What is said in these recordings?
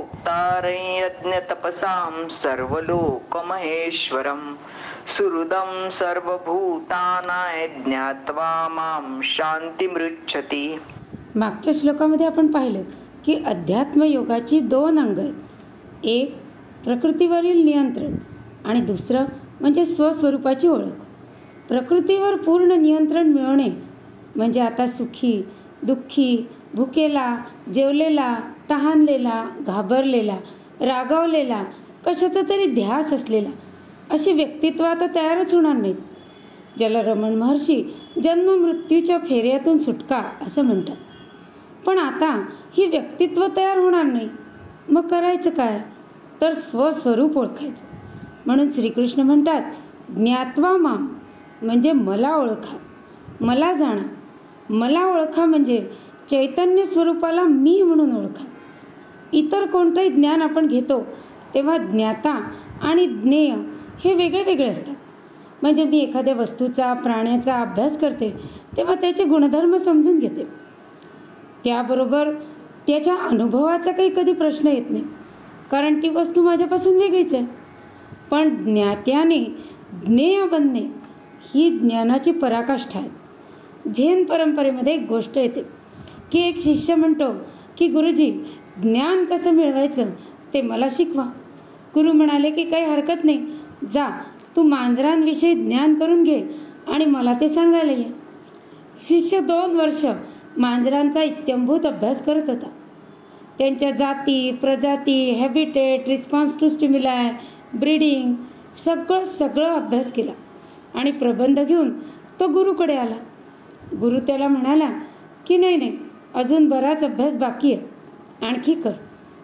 भोक्तारं यज्ञतपसां सर्वलोकमहेश्वरं सुहृदं सर्वभूतानां ज्ञात्वा मां शांतिमृच्छति. मागच्या श्लोकामध्ये आपण पाहिलं की अध्यात्म योगाची 2 अंग आहेत. एक प्रकृतीवरील नियंत्रण आणि दुसरं म्हणजे स्वस्वरूपाची ओळख. प्रकृतीवर पूर्ण नियंत्रण मिळवणे म्हणजे आता सुखी, दुःखी, भुकेला, जेवलेला, तहानलेला, घाबरलेला, रागावलेला, कशाचा तरी ध्यास असलेला अशी व्यक्तित्व आता तयारच होणार नाहीत, ज्याला रमण महर्षी जन्ममृत्यूच्या फेऱ्यातून सुटका असं म्हणतात. पण आता ही व्यक्तित्व तयार होणार नाही. मग करायचं काय? तर स्वस्वरूप ओळखायचं. म्हणून श्रीकृष्ण म्हणतात, ज्ञात्वा माम म्हणजे मला ओळखा, मला जाणा. मला ओळखा म्हणजे चैतन्य स्वरूपाला मी म्हणून ओळखा. इतर कोणतंही ज्ञान आपण घेतो तेव्हा ज्ञाता आणि ज्ञेय हे वेगळे वेगळे असतात. म्हणजे मी एखाद्या वस्तूचा, प्राण्याचा अभ्यास करते तेव्हा त्याचे गुणधर्म समजून घेते, त्याबरोबर त्याच्या अनुभवाचा काही कधी प्रश्न येत नाही, कारण ती वस्तू माझ्यापासून वेगळीच आहे. पण ज्ञात्याने ज्ञेय बनणे ही ज्ञानाची पराकाष्ठा आहे. झेन परंपरेमध्ये एक गोष्ट येते की एक शिष्य म्हणतो की गुरुजी, ज्ञान कसं मिळवायचं ते मला शिकवा. गुरु म्हणाले की काही हरकत नाही, जा तू मांजरांविषयी ज्ञान करून घे आणि मला ते सांगायला ये. शिष्य 2 वर्ष मांजरांचा इत्थंभूत अभ्यास करत होता. त्यांच्या जाती, प्रजाती, habitat, response to stimuli, breeding सगळं अभ्यास केला आणि प्रबंध घेऊन तो गुरुकडे आला. गुरु त्याला म्हणाला की नाही, अजून बराच अभ्यास बाकी आहे, आणखी कर.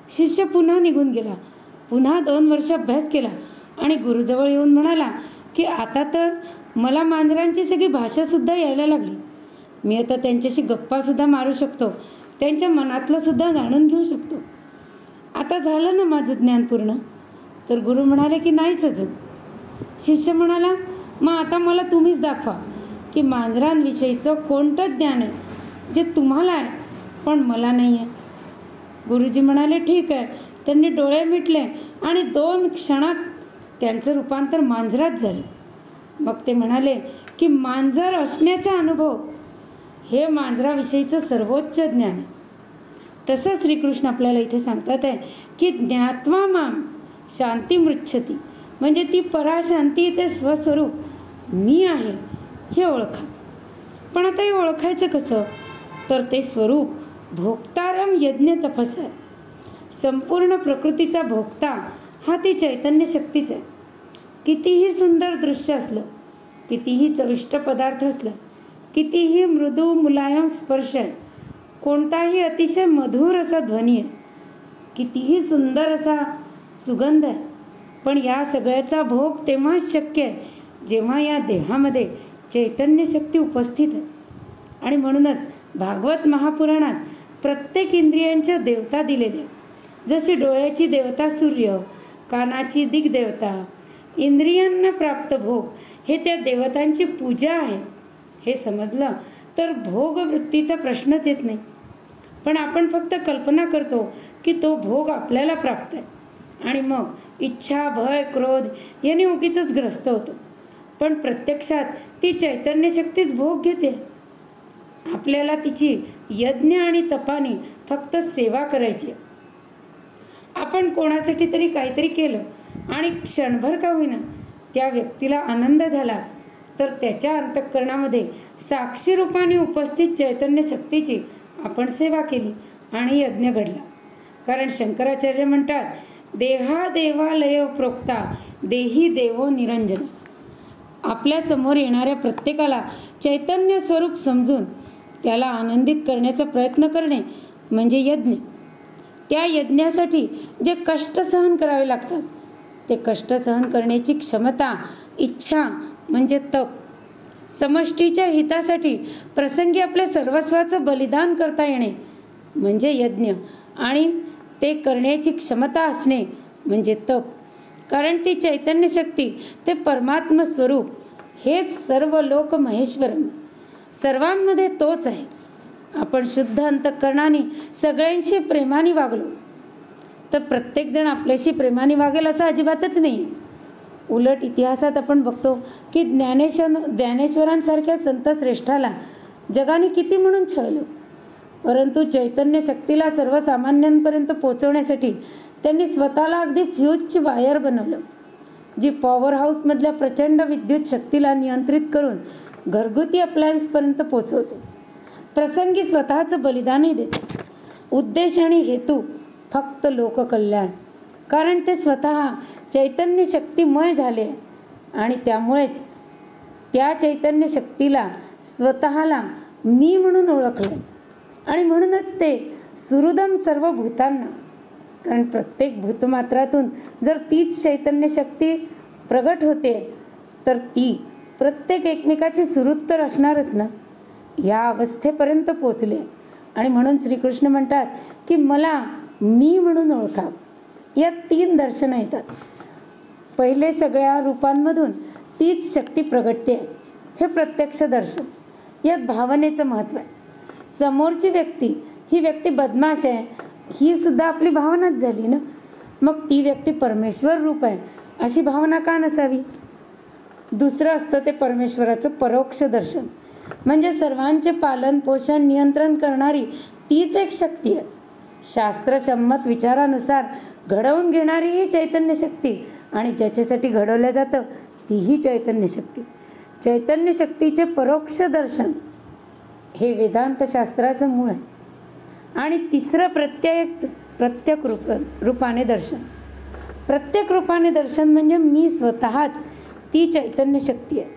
शिष्य पुन्हा निघून गेला. पुन्हा 2 वर्ष अभ्यास केला आणि गुरुजवळ येऊन म्हणाला की आता तर मला मांजरांची सगळी भाषासुद्धा यायला लागली. मी आता त्यांच्याशी गप्पासुद्धा मारू शकतो, त्यांच्या मनातलं सुद्धा जाणून घेऊ शकतो. आता झालं ना माझं ज्ञान पूर्ण? तर गुरु म्हणाले की नाहीच अजून. शिष्य म्हणाला, मग आता मला तुम्हीच दाखवा की मांजरांविषयीचं कोणतं ज्ञान आहे जे तुम्हाला आहे पण मला नाही आहे. गुरुजी म्हणाले ठीक आहे. त्यांनी डोळे मिटले आणि 2 क्षणात त्यांचं रूपांतर मांजरात झालं. मग ते म्हणाले की मांजर असण्याचा अनुभव हे मांजराविषयीचं सर्वोच्च ज्ञान आहे. तसं श्रीकृष्ण आपल्याला इथे सांगतात आहे की ज्ञात्वा माम शांती मृच्छती म्हणजे ती पराशांती, ते स्वस्वरूप मी आहे हे ओळखा. पण आता हे ओळखायचं कसं? तर ते स्वरूप भोक्तारम यज्ञ तपस आहे. संपूर्ण प्रकृतीचा भोक्ता हा ती चैतन्य शक्तीच आहे. कितीही सुंदर दृश्य असलं, कितीही चविष्ट पदार्थ असला, कितीही मृदू मुलायम स्पर्श आहे, कोणताही अतिशय मधुर असा ध्वनी आहे, कितीही सुंदर असा सुगंध आहे, पण या सगळ्याचा भोग तेव्हाच शक्य आहे जेव्हा या देहामध्ये चैतन्य शक्ती उपस्थित आहे. आणि म्हणूनच भागवत महापुराणात प्रत्येक इंद्रियांच्या देवता दिलेल्या, जशी डोळ्याची देवता सूर्य, कानाची दिग्देवता, इंद्रियांना प्राप्त भोग हे त्या देवतांची पूजा आहे. हे समजलं तर भोगवृत्तीचा प्रश्नच येत नाही. पण आपण फक्त कल्पना करतो की तो भोग आपल्याला प्राप्त आहे आणि मग इच्छा, भय, क्रोध याने उगीचच ग्रस्त होतो. पण प्रत्यक्षात ती चैतन्य शक्तीच भोग घेते. आपल्याला तिची यज्ञ आणि तपाने फक्त सेवा करायची. आपण कोणासाठी तरी काहीतरी केलं आणि क्षणभर का होईना त्या व्यक्तीला आनंद झाला तर त्याच्या अंतःकरणामध्ये साक्षी रूपाने उपस्थित चैतन्य शक्तीची आपण सेवा केली आणि यज्ञ घडला. कारण शंकराचार्य म्हणतात, देहा देवालय प्रोक्ता देही देवो निरंजन. आपल्या समोर येणाऱ्या प्रत्येकाला चैतन्य स्वरूप समजून त्याला आनंदित करण्याचा प्रयत्न करणे म्हणजे यज्ञ. त्या यज्ञासाठी जे कष्ट सहन करावे लागतात ते कष्ट सहन करण्याची क्षमता, इच्छा म्हणजे तप. समष्टीच्या हितासाठी प्रसंगी आपल्या सर्वस्वाचं बलिदान करता येणे म्हणजे यज्ञ आणि ते करण्याची क्षमता असणे म्हणजे तप. कारण ती चैतन्य शक्ती, ते परमात्म स्वरूप हेच सर्व लोक महेश्वरम, सर्वांमध्ये तोच आहे. आपण शुद्ध अंतःकरणाने सगळ्यांशी प्रेमाने वागलो तर प्रत्येकजण आपल्याशी प्रेमाने वागेल असं अजिबातच नाही आहे. उलट इतिहासात आपण बघतो की ज्ञानेश्वरांसारख्या संत श्रेष्ठाला जगाने किती म्हणून छळलं, परंतु चैतन्य शक्तीला सर्वसामान्यांपर्यंत पोचवण्यासाठी त्यांनी स्वतःला अगदी फ्यूजची वायर बनवलं, जी पॉवर हाऊसमधल्या प्रचंड विद्युत शक्तीला नियंत्रित करून घरगुती अप्लायन्सपर्यंत पोचवतो. प्रसंगी स्वतःचं बलिदानही देतो. उद्देश आणि हेतू फक्त लोककल्याण, कारण ते स्वतः चैतन्य शक्तीमय झाले आणि त्यामुळेच त्या चैतन्य शक्तीला स्वतःला मी म्हणून ओळखलं. आणि म्हणूनच ते सुहृदम सर्व भूतांना, कारण प्रत्येक भूतमात्रातून जर तीच चैतन्य शक्ती प्रगट होते तर ती प्रत्येक एकमेकाची सुहृद तर असणारच ना. या अवस्थेपर्यंत पोचले आणि म्हणून श्रीकृष्ण म्हणतात की मला मी म्हणून ओळखा. यात 3 दर्शनं येतात. पहिले सगळ्या रूपांमधून तीच शक्ती प्रगटते, हे प्रत्यक्ष दर्शन. यात भावनेचं महत्त्व आहे. समोरची व्यक्ती ही व्यक्ती बदमाश आहे, ही सुद्धा आपली भावनाच झाली ना. मग ती व्यक्ती परमेश्वर रूप आहे अशी भावना का नसावी. दुसरं असतं ते परमेश्वराचं परोक्ष दर्शन, म्हणजे सर्वांचे पालन पोषण नियंत्रण करणारी तीच एक शक्ती आहे. शास्त्रसंमत विचारानुसार घडवून घेणारी ही चैतन्य शक्ती आणि ज्याच्यासाठी घडवलं जातं तीही चैतन्य शक्ती. चैतन्य शक्तीचे परोक्ष दर्शन हे वेदांत शास्त्राचं मूळ आहे. आणि तिसरं प्रत्येक रूपाने दर्शन. प्रत्येक रूपाने दर्शन म्हणजे मी स्वतःच ती चैतन्य शक्ती आहे.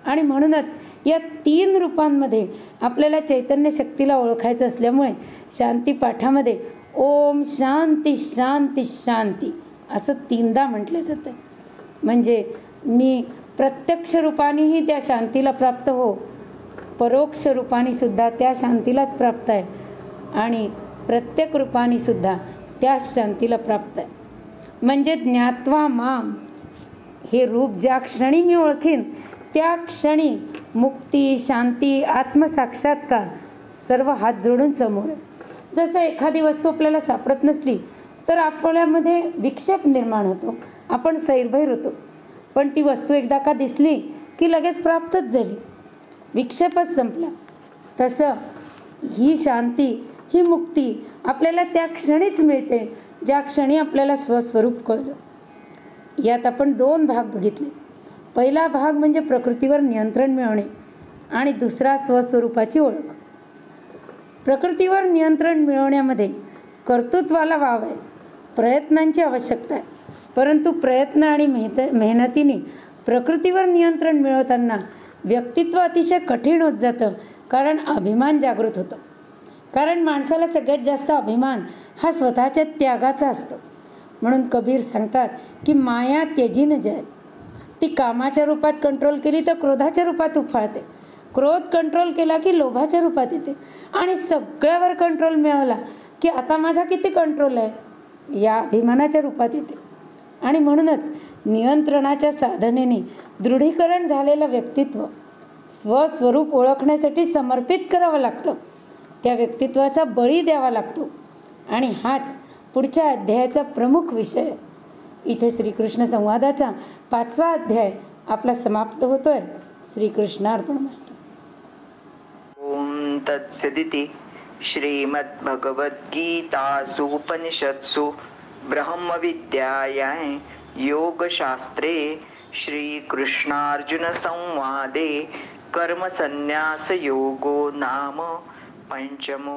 आणि म्हणूनच या 3 रूपांमध्ये आपल्याला चैतन्य शक्तीला ओळखायचं असल्यामुळे शांती पाठामध्ये ओम शांती शांती शांती असं 3दा म्हटलं जातं. म्हणजे मी प्रत्यक्ष रूपानेही त्या शांतीला प्राप्त हो, परोक्ष रूपानेसुद्धा त्या शांतीलाच प्राप्त आहे आणि प्रत्येक रूपानेसुद्धा त्या शांतीला प्राप्त आहे. म्हणजे ज्ञात्वा माम हे रूप ज्या क्षणी मी ओळखीन त्या क्षणी मुक्ती शांती आत्मसाक्षात्कार सर्व हात जोडून समोर आहे. जसं एखादी वस्तू आपल्याला सापडत नसली तर आपल्यामध्ये विक्षेप निर्माण होतो, आपण सैरभैर होतो. पण ती वस्तू एकदा का दिसली की लगेच प्राप्तच झाली, विक्षेपच संपला. तसं ही शांती ही मुक्ती आपल्याला त्या क्षणीच मिळते ज्या क्षणी आपल्याला स्वस्वरूप कळलं. यात आपण 2 भाग बघितले. पहिला भाग म्हणजे प्रकृतीवर नियंत्रण मिळवणे आणि दुसरा स्वस्वरूपाची ओळख. प्रकृतीवर नियंत्रण मिळवण्यामध्ये कर्तृत्वाला वाव आहे, प्रयत्नांची आवश्यकता आहे. परंतु प्रयत्न आणि मेहनतीने प्रकृतीवर नियंत्रण मिळवताना व्यक्तित्व अतिशय कठीण होत जातं, कारण अभिमान जागृत होतो. कारण माणसाला सगळ्यात जास्त अभिमान हा स्वतःच्या त्यागाचा असतो. म्हणून कबीर सांगतात की माया त्यजीन जय. ती कामाच्या रूपात कंट्रोल केली तर क्रोधाच्या रूपात उफाळते, क्रोध कंट्रोल केला की लोभाच्या रूपात येते आणि सगळ्यावर कंट्रोल मिळवला की आता माझा किती कंट्रोल आहे या अभिमानाच्या रूपात येते. आणि म्हणूनच नियंत्रणाच्या साधनेने दृढीकरण झालेलं व्यक्तित्व स्वस्वरूप ओळखण्यासाठी समर्पित करावं लागतं, त्या व्यक्तित्वाचा बळी द्यावा लागतो. आणि हाच पुढच्या अध्यायाचा प्रमुख विषय आहे. इथे श्रीकृष्ण संवादाचा 5वा अध्याय आपला समाप्त होतोय. श्रीकृष्णार्पणमस्तु. ओम तत्सदिति श्रीमद्भगवद्गीतासु उपनिषत्सु ब्रह्मविद्यायां योगशास्त्रे श्रीकृष्णार्जुनसंवादे कर्मसन्न्यासयोगो नाम 5मोऽध्यायः.